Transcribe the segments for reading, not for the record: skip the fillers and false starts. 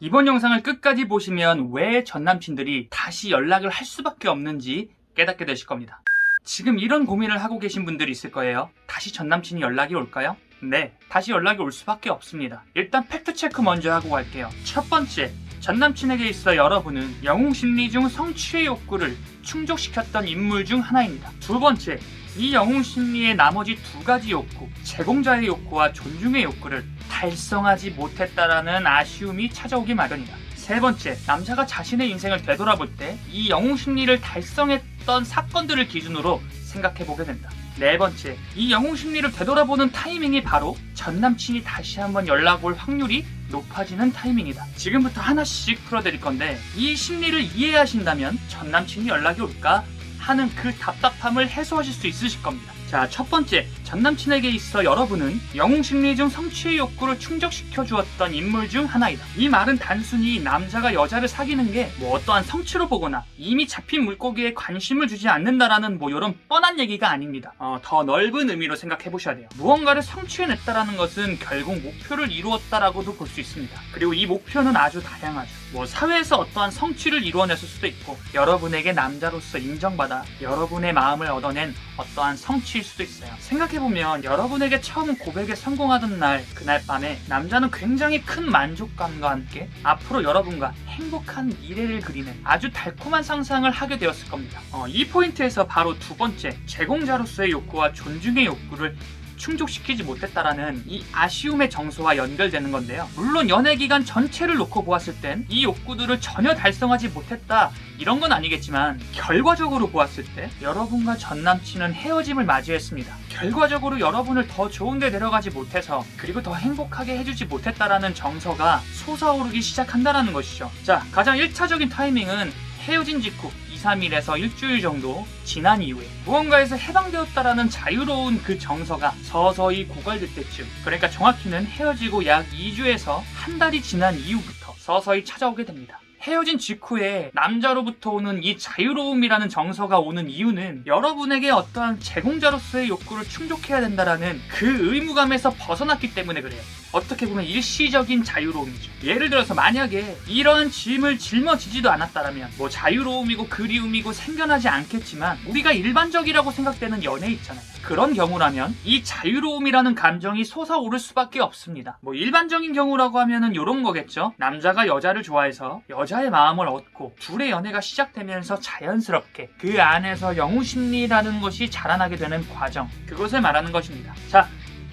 이번 영상을 끝까지 보시면 왜 전남친들이 다시 연락을 할 수밖에 없는지 깨닫게 되실 겁니다. 지금 이런 고민을 하고 계신 분들이 있을 거예요. 다시 전남친이 연락이 올까요? 네, 다시 연락이 올 수밖에 없습니다. 일단 팩트체크 먼저 하고 갈게요. 첫 번째, 전남친에게 있어 여러분은 영웅심리 중 성취의 욕구를 충족시켰던 인물 중 하나입니다. 두 번째, 이 영웅심리의 나머지 두 가지 욕구, 제공자의 욕구와 존중의 욕구를 달성하지 못했다라는 아쉬움이 찾아오기 마련이다. 세 번째, 남자가 자신의 인생을 되돌아볼 때 이 영웅심리를 달성했던 사건들을 기준으로 생각해보게 된다. 네 번째, 이 영웅심리를 되돌아보는 타이밍이 바로 전남친이 다시 한번 연락 올 확률이 높아지는 타이밍이다. 지금부터 하나씩 풀어드릴 건데 이 심리를 이해하신다면 전남친이 연락이 올까 하는 그 답답함을 해소하실 수 있으실 겁니다. 자, 첫 번째, 전남친에게 있어 여러분은 영웅심리 중 성취의 욕구를 충족시켜 주었던 인물 중 하나이다. 이 말은 단순히 남자가 여자를 사귀는 게 어떠한 성취로 보거나 이미 잡힌 물고기에 관심을 주지 않는다라는 이런 뻔한 얘기가 아닙니다. 더 넓은 의미로 생각해 보셔야 돼요. 무언가를 성취해냈다라는 것은 결국 목표를 이루었다라고도 볼 수 있습니다. 그리고 이 목표는 아주 다양하죠. 사회에서 어떠한 성취를 이루어냈을 수도 있고 여러분에게 남자로서 인정받아 여러분의 마음을 얻어낸 어떠한 성취일 수도 있어요. 생각해보면 여러분에게 처음 고백에 성공하던 그날 밤에 남자는 굉장히 큰 만족감과 함께 앞으로 여러분과 행복한 미래를 그리는 아주 달콤한 상상을 하게 되었을 겁니다. 이 포인트에서 바로 두 번째, 제공자로서의 욕구와 존중의 욕구를 충족시키지 못했다라는 이 아쉬움의 정서와 연결되는 건데요. 물론 연애 기간 전체를 놓고 보았을 땐 이 욕구들을 전혀 달성하지 못했다 이런 건 아니겠지만 결과적으로 보았을 때 여러분과 전남친은 헤어짐을 맞이했습니다. 결과적으로 여러분을 더 좋은 데 데려가지 못해서 그리고 더 행복하게 해주지 못했다라는 정서가 솟아오르기 시작한다라는 것이죠. 자, 가장 1차적인 타이밍은 헤어진 직후 2-3일에서 일주일 정도 지난 이후에 무언가에서 해방되었다라는 자유로운 그 정서가 서서히 고갈될 때쯤, 그러니까 정확히는 헤어지고 약 2주에서 한 달이 지난 이후부터 서서히 찾아오게 됩니다. 헤어진 직후에 남자로부터 오는 이 자유로움이라는 정서가 오는 이유는 여러분에게 어떠한 제공자로서의 욕구를 충족해야 된다라는 그 의무감에서 벗어났기 때문에 그래요. 어떻게 보면 일시적인 자유로움이죠. 예를 들어서 만약에 이러한 짐을 짊어지지도 않았다라면 자유로움이고 그리움이고 생겨나지 않겠지만 우리가 일반적이라고 생각되는 연애 있잖아요. 그런 경우라면 이 자유로움이라는 감정이 솟아오를 수밖에 없습니다. 일반적인 경우라고 하면은 이런 거겠죠. 남자가 여자를 좋아해서 여자의 마음을 얻고 둘의 연애가 시작되면서 자연스럽게 그 안에서 영웅심리라는 것이 자라나게 되는 과정, 그것을 말하는 것입니다. 자,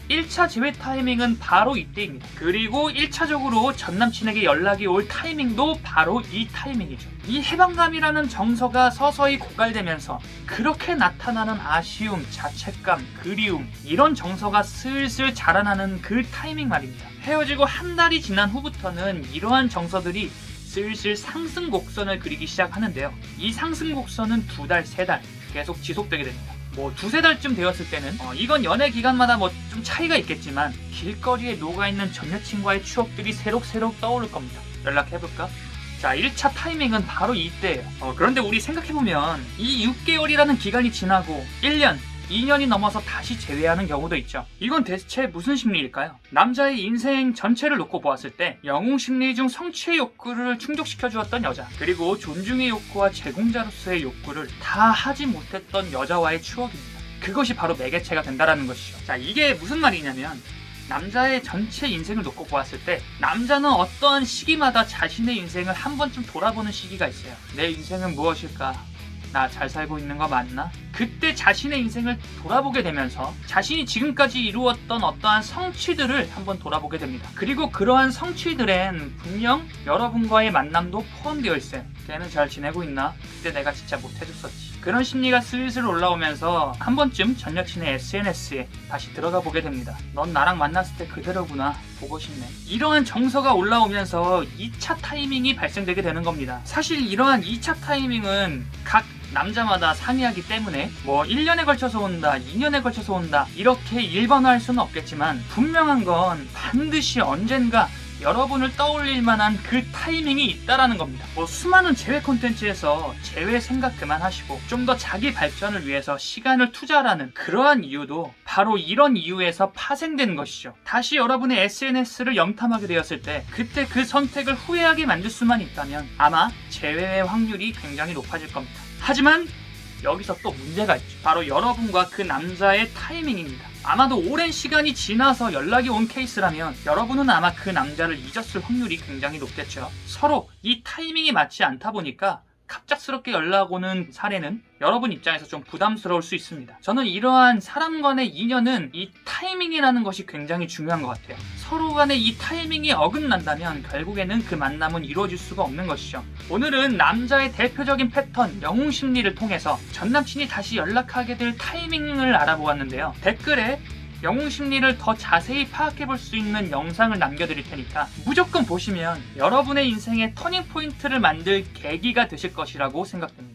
1차 제외 타이밍은 바로 이때입니다. 그리고 1차적으로 전남친에게 연락이 올 타이밍도 바로 이 타이밍이죠. 이 해방감이라는 정서가 서서히 고갈되면서 그렇게 나타나는 아쉬움, 자책감, 그리움, 이런 정서가 슬슬 자라나는 그 타이밍 말입니다. 헤어지고 한 달이 지난 후부터는 이러한 정서들이 슬슬 상승 곡선을 그리기 시작하는데요. 이 상승 곡선은 2달, 3달 계속 지속되게 됩니다. 2-3달쯤 되었을 때는 이건 연애 기간마다 좀 차이가 있겠지만 길거리에 녹아있는 전 여친과의 추억들이 새록새록 떠오를 겁니다. 연락해볼까? 자, 1차 타이밍은 바로 이때예요. 그런데 우리 생각해보면 이 6개월이라는 기간이 지나고 1년, 2년이 넘어서 다시 재회하는 경우도 있죠. 이건 대체 무슨 심리일까요? 남자의 인생 전체를 놓고 보았을 때 영웅심리 중 성취의 욕구를 충족시켜 주었던 여자, 그리고 존중의 욕구와 제공자로서의 욕구를 다 하지 못했던 여자와의 추억입니다. 그것이 바로 매개체가 된다는 것이죠. 자, 이게 무슨 말이냐면 남자의 전체 인생을 놓고 보았을 때 남자는 어떠한 시기마다 자신의 인생을 한 번쯤 돌아보는 시기가 있어요. 내 인생은 무엇일까? 나 잘 살고 있는 거 맞나? 그때 자신의 인생을 돌아보게 되면서 자신이 지금까지 이루었던 어떠한 성취들을 한번 돌아보게 됩니다. 그리고 그러한 성취들엔 분명 여러분과의 만남도 포함되어 있어요. 걔는 잘 지내고 있나? 그때 내가 진짜 못해줬었지. 그런 심리가 슬슬 올라오면서 한 번쯤 전 여친의 SNS에 다시 들어가 보게 됩니다. 넌 나랑 만났을 때 그대로구나. 보고 싶네. 이러한 정서가 올라오면서 2차 타이밍이 발생되게 되는 겁니다. 사실 이러한 2차 타이밍은 각 남자마다 상이하기 때문에 1년에 걸쳐서 온다, 2년에 걸쳐서 온다 이렇게 일반화할 수는 없겠지만 분명한 건 반드시 언젠가 여러분을 떠올릴 만한 그 타이밍이 있다라는 겁니다. 수많은 재회 콘텐츠에서 재회 생각 그만하시고 좀 더 자기 발전을 위해서 시간을 투자하라는 그러한 이유도 바로 이런 이유에서 파생되는 것이죠. 다시 여러분의 SNS를 염탐하게 되었을 때 그때 그 선택을 후회하게 만들 수만 있다면 아마 재회의 확률이 굉장히 높아질 겁니다. 하지만 여기서 또 문제가 있죠. 바로 여러분과 그 남자의 타이밍입니다. 아마도 오랜 시간이 지나서 연락이 온 케이스라면 여러분은 아마 그 남자를 잊었을 확률이 굉장히 높겠죠. 서로 이 타이밍이 맞지 않다 보니까 갑작스럽게 연락 오는 사례는 여러분 입장에서 좀 부담스러울 수 있습니다. 저는 이러한 사람 간의 인연은 이 타이밍이라는 것이 굉장히 중요한 것 같아요. 서로 간의 이 타이밍이 어긋난다면 결국에는 그 만남은 이루어질 수가 없는 것이죠. 오늘은 남자의 대표적인 패턴, 영웅 심리를 통해서 전남친이 다시 연락하게 될 타이밍을 알아보았는데요. 댓글에 영웅 심리를 더 자세히 파악해 볼 수 있는 영상을 남겨드릴 테니까 무조건 보시면 여러분의 인생의 터닝 포인트를 만들 계기가 되실 것이라고 생각됩니다.